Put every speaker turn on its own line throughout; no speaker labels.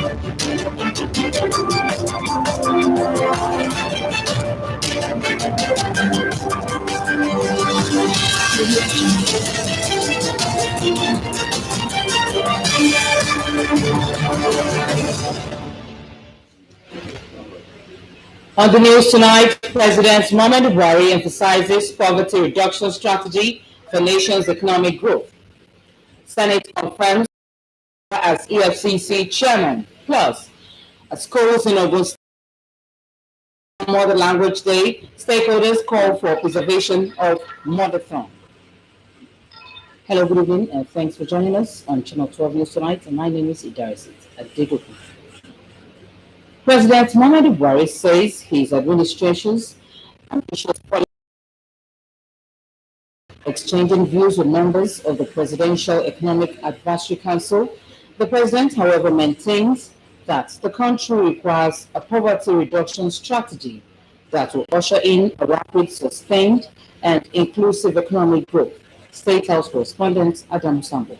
On the news tonight, President Muhammadu Buhari emphasizes poverty reduction strategy for nation's economic growth. Senate confirms as EFCC chairman. Plus, at schools in Ogun State, Mother Language Day, stakeholders call for preservation of mother tongue. Hello, good evening, and thanks for joining us on Channel 12 News tonight. And my name is Idarisit Abeokuta. President Muhammadu Buhari says his administration's ambitious policy exchanging views with members of the Presidential Economic Advisory Council. The president, however, maintains that the country requires a poverty reduction strategy that will usher in a rapid, sustained, and inclusive economic growth. State House correspondent Adam Sambo.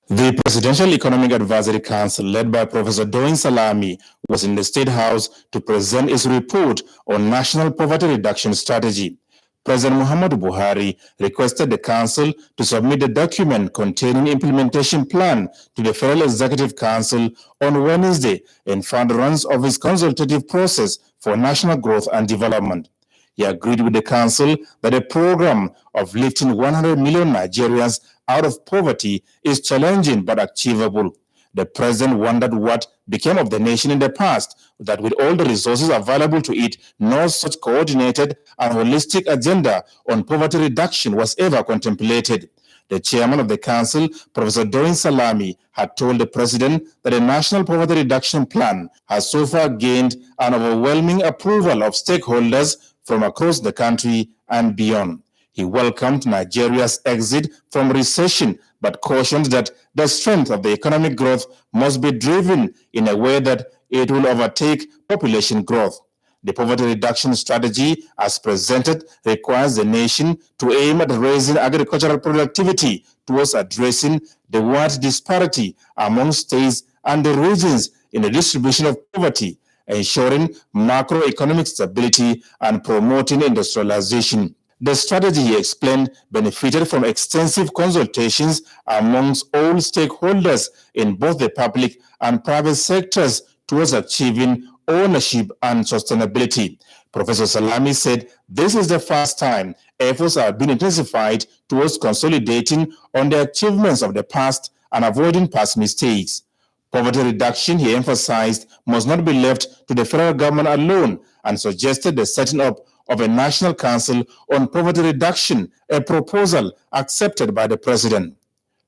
The Presidential Economic Advisory Council, led by Professor Doyin Salami, was in the State House to present its report on National Poverty Reduction Strategy. President Muhammadu Buhari requested the Council to submit the document containing implementation plan to the Federal Executive Council on Wednesday in furtherance of its consultative process for national growth and development. He agreed with the Council that a program of lifting 100 million Nigerians out of poverty is challenging but achievable. The president wondered what became of the nation in the past, that with all the resources available to it, no such coordinated and holistic agenda on poverty reduction was ever contemplated. The chairman of the council, Professor Doyin Salami, had told the president that a national poverty reduction plan has so far gained an overwhelming approval of stakeholders from across the country and beyond. He welcomed Nigeria's exit from recession, but cautioned that the strength of the economic growth must be driven in a way that it will overtake population growth. The poverty reduction strategy, as presented, requires the nation to aim at raising agricultural productivity towards addressing the wide disparity among states and the regions in the distribution of poverty, ensuring macroeconomic stability and promoting industrialization. The strategy, he explained, benefited from extensive consultations amongst all stakeholders in both the public and private sectors towards achieving ownership and sustainability. Professor Salami said this is the first time efforts have been intensified towards consolidating on the achievements of the past and avoiding past mistakes. Poverty reduction, he emphasized, must not be left to the federal government alone, and suggested the setting up of a National Council on Poverty Reduction, a proposal accepted by the President.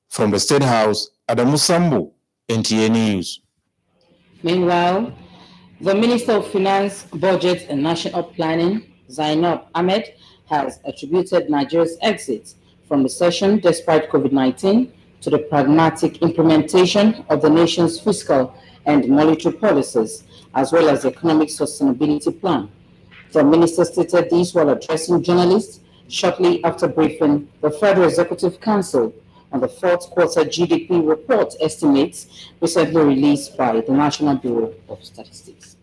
From the State House, Adamu Sambu, NTA News.
Meanwhile, the Minister of Finance, Budget and National Planning, Zainab Ahmed, has attributed Nigeria's exit from recession despite COVID-19 to the pragmatic implementation of the nation's fiscal and monetary policies, as well as the economic sustainability plan. The minister stated this while addressing journalists shortly after briefing the Federal Executive Council on the fourth quarter GDP report estimates recently released by the National Bureau of Statistics.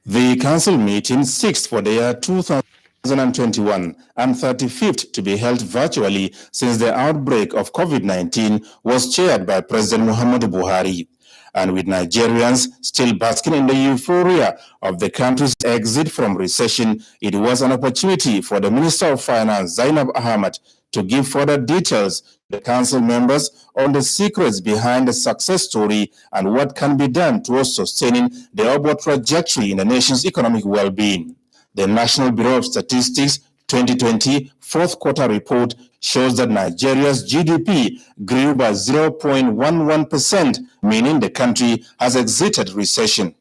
The council meeting, 6th for the year 2021 and 35th to be held virtually since the outbreak of COVID-19, was chaired by President Muhammadu Buhari. And with Nigerians still basking in the euphoria of the country's exit from recession, it was an opportunity for the Minister of Finance, Zainab Ahmed, to give further details to the council members on the secrets behind the success story and what can be done towards sustaining the upward trajectory in the nation's economic well-being. The National Bureau of Statistics 2020 fourth quarter report shows that Nigeria's GDP grew by 0.11%, meaning the country has exited recession.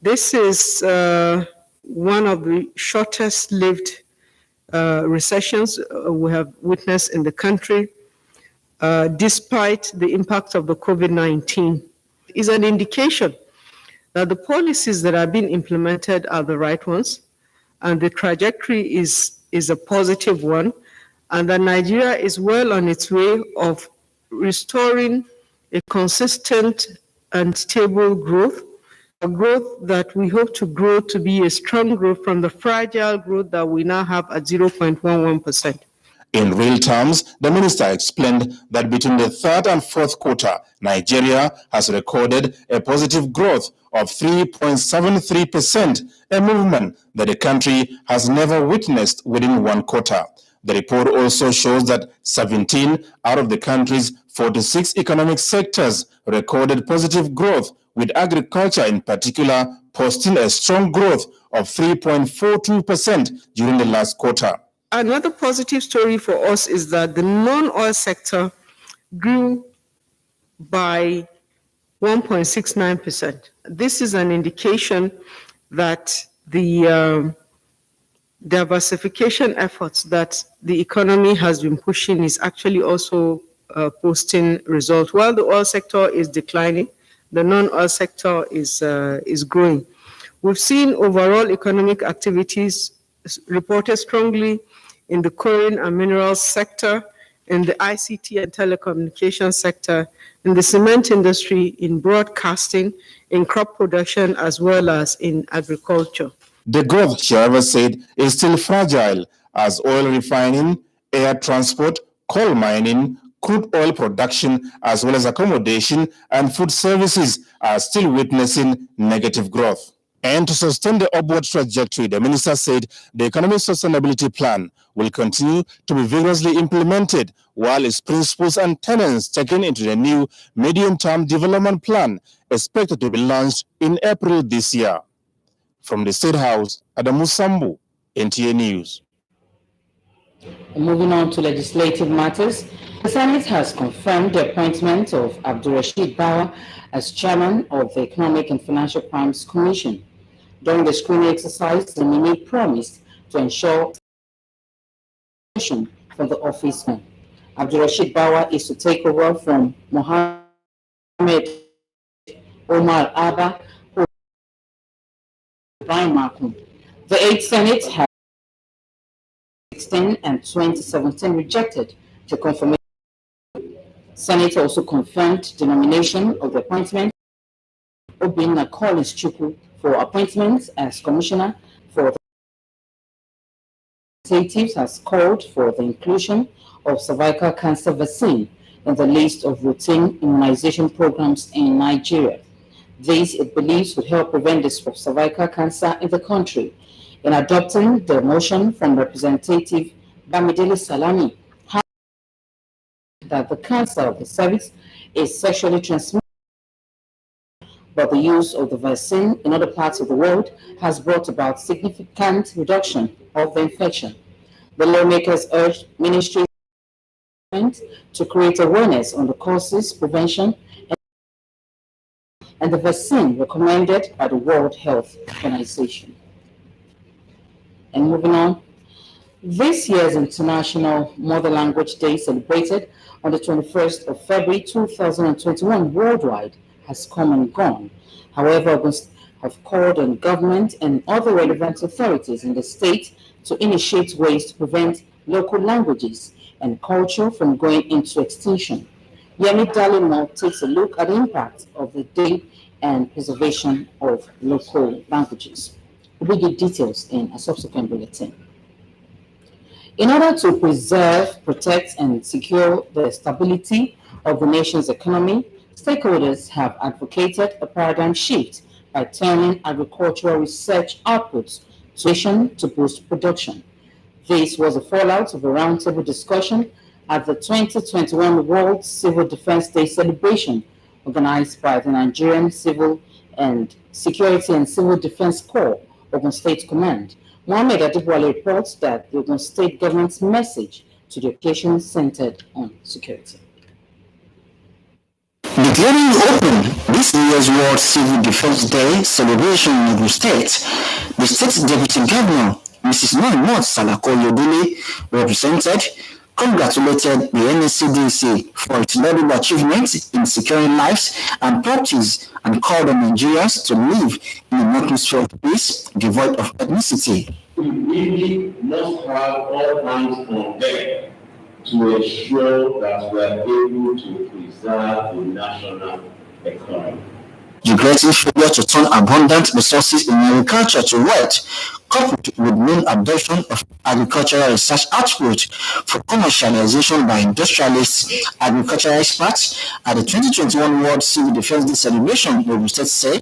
This is one of the shortest-lived recessions we have witnessed in the country, despite the impact of the COVID-19. Is an indication that the policies that are being implemented are the right ones, and the trajectory is a positive one, and that Nigeria is well on its way of restoring a consistent and stable growth, a growth that we hope to grow to be a strong growth from the fragile growth that we now have at 0.11%.
In real terms, the minister explained that between the third and fourth quarter, Nigeria has recorded a positive growth of 3.73%, a movement that the country has never witnessed within one quarter. The report also shows that 17 out of the country's 46 economic sectors recorded positive growth, with agriculture in particular posting a strong growth of 3.42% during the last quarter.
Another positive story for us is that the non-oil sector grew by 1.69%. This is an indication that the diversification efforts that the economy has been pushing is actually also posting results. While the oil sector is declining, the non-oil sector is growing. We've seen overall economic activities reported strongly in the coal and minerals sector, in the ICT and telecommunications sector, in the cement industry, in broadcasting, in crop production, as well as in agriculture.
The growth, however, said, is still fragile as oil refining, air transport, coal mining, crude oil production, as well as accommodation and food services are still witnessing negative growth. And to sustain the upward trajectory, the minister said the Economic Sustainability Plan will continue to be vigorously implemented, while its principles and tenets taken into the new medium-term development plan expected to be launched in April this year. From the State House, Adamu Sambu, NTA News.
Moving on to legislative matters, the Senate has confirmed the appointment of Abdulrasheed Bawa as chairman of the Economic and Financial Crimes Commission. During the screening exercise, the nominee promised to ensure from the office. Abdulrasheed Bawa is to take over from Mohammed Omar Abba, who Brian Markham. The 8th Senate has 2016 and 2017 rejected the confirmation. Senate also confirmed the nomination of the appointment of Obinna Collins Chukwu for appointment as commissioner for the Representatives has called for the inclusion of cervical cancer vaccine in the list of routine immunization programs in Nigeria. This, it believes, would help prevent the spread of cervical cancer in the country. In adopting the motion from Representative Bamidele Salami, that the cancer of the cervix is sexually transmitted, but the use of the vaccine in other parts of the world has brought about significant reduction of the infection. The lawmakers urged ministries to create awareness on the causes, prevention, and the vaccine recommended by the World Health Organization. And moving on, this year's International Mother Language Day, celebrated on the 21st of February 2021 worldwide, has come and gone. However, August have called on government and other relevant authorities in the state to initiate ways to prevent local languages and culture from going into extinction. Yemi Dalimo takes a look at the impact of the day and preservation of local languages. We'll give details in a subsequent bulletin. In order to preserve, protect, and secure the stability of the nation's economy, stakeholders have advocated a paradigm shift by turning agricultural research outputs to boost production. This was a fallout of a roundtable discussion at the 2021 World Civil Defense Day celebration organized by the Nigerian Civil and Security and Civil Defense Corps, Ogun State Command. Mohammed Adibwale reports that the Ogun State government's message to the occasion centered on security.
Declaring open this year's World Civil Defense Day celebration in Ogun State, the state's Deputy Governor, Mrs. Mahmoud Salako Yodule, represented, congratulated the NSCDC for its notable achievements in securing lives and properties and called on Nigerians to live in an atmosphere of peace devoid of ethnicity.
We really must have all hands on deck to ensure that we are able to preserve the national economy.
Regretting failure to turn abundant resources in agriculture to wealth, coupled with main adoption of agricultural research output for commercialization by industrialists, agricultural experts, at the 2021 World Civil Defense Day celebration, the state say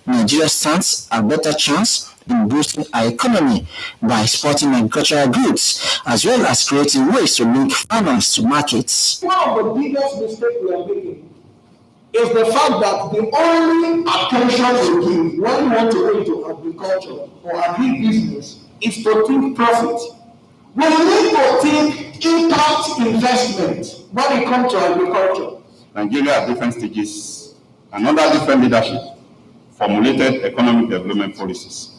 Nigeria stands a better chance in boosting our economy by exporting agricultural goods, as well as creating ways to link farmers to markets.
One of the biggest mistakes we are making is the fact that the only attention we give when we want to go into agriculture or agribusiness is to think profit. We need to think impact investment when it comes to agriculture.
Nigeria at different stages and under different leadership formulated economic development policies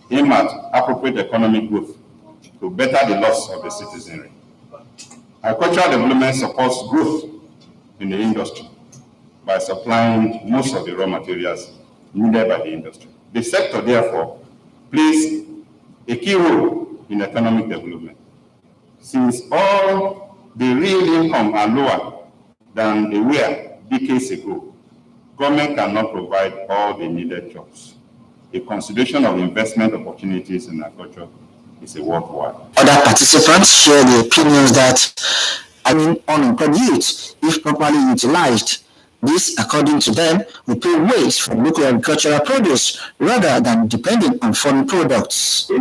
aimed at appropriate economic growth to better the loss of the citizenry. Agricultural development supports growth in the industry by supplying most of the raw materials needed by the industry. The sector, therefore, plays a key role in economic development, since all the real income are lower than they were decades ago. Government cannot provide all the needed jobs. The consideration of investment opportunities in agriculture is a worthwhile.
Other participants share the opinions that unemployed youth, if properly utilized, this, according to them, will pay wage for local agricultural produce rather than depending on foreign products.
Has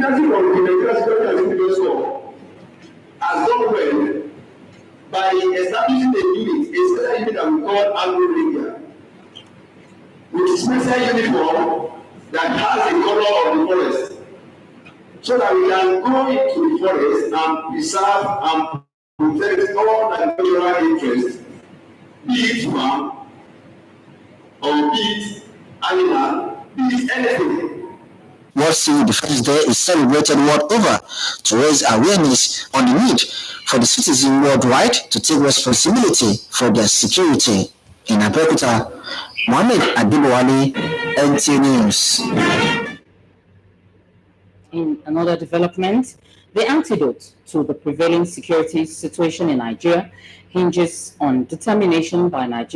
done well by establishing a unit, a special unit that we call Agro-Media, with a special uniform that has the color of the forest, so that we can go into the forest and preserve and protect all the natural interests, be it farm, or be it animal, be it anything.
World Civil Defense Day is celebrated world over to raise awareness on the need for the citizens worldwide to take responsibility for their security. In Abeokuta, Mohammed Adibowale, NTA News.
In another development, the antidote to the prevailing security situation in Nigeria hinges on determination by Nigeria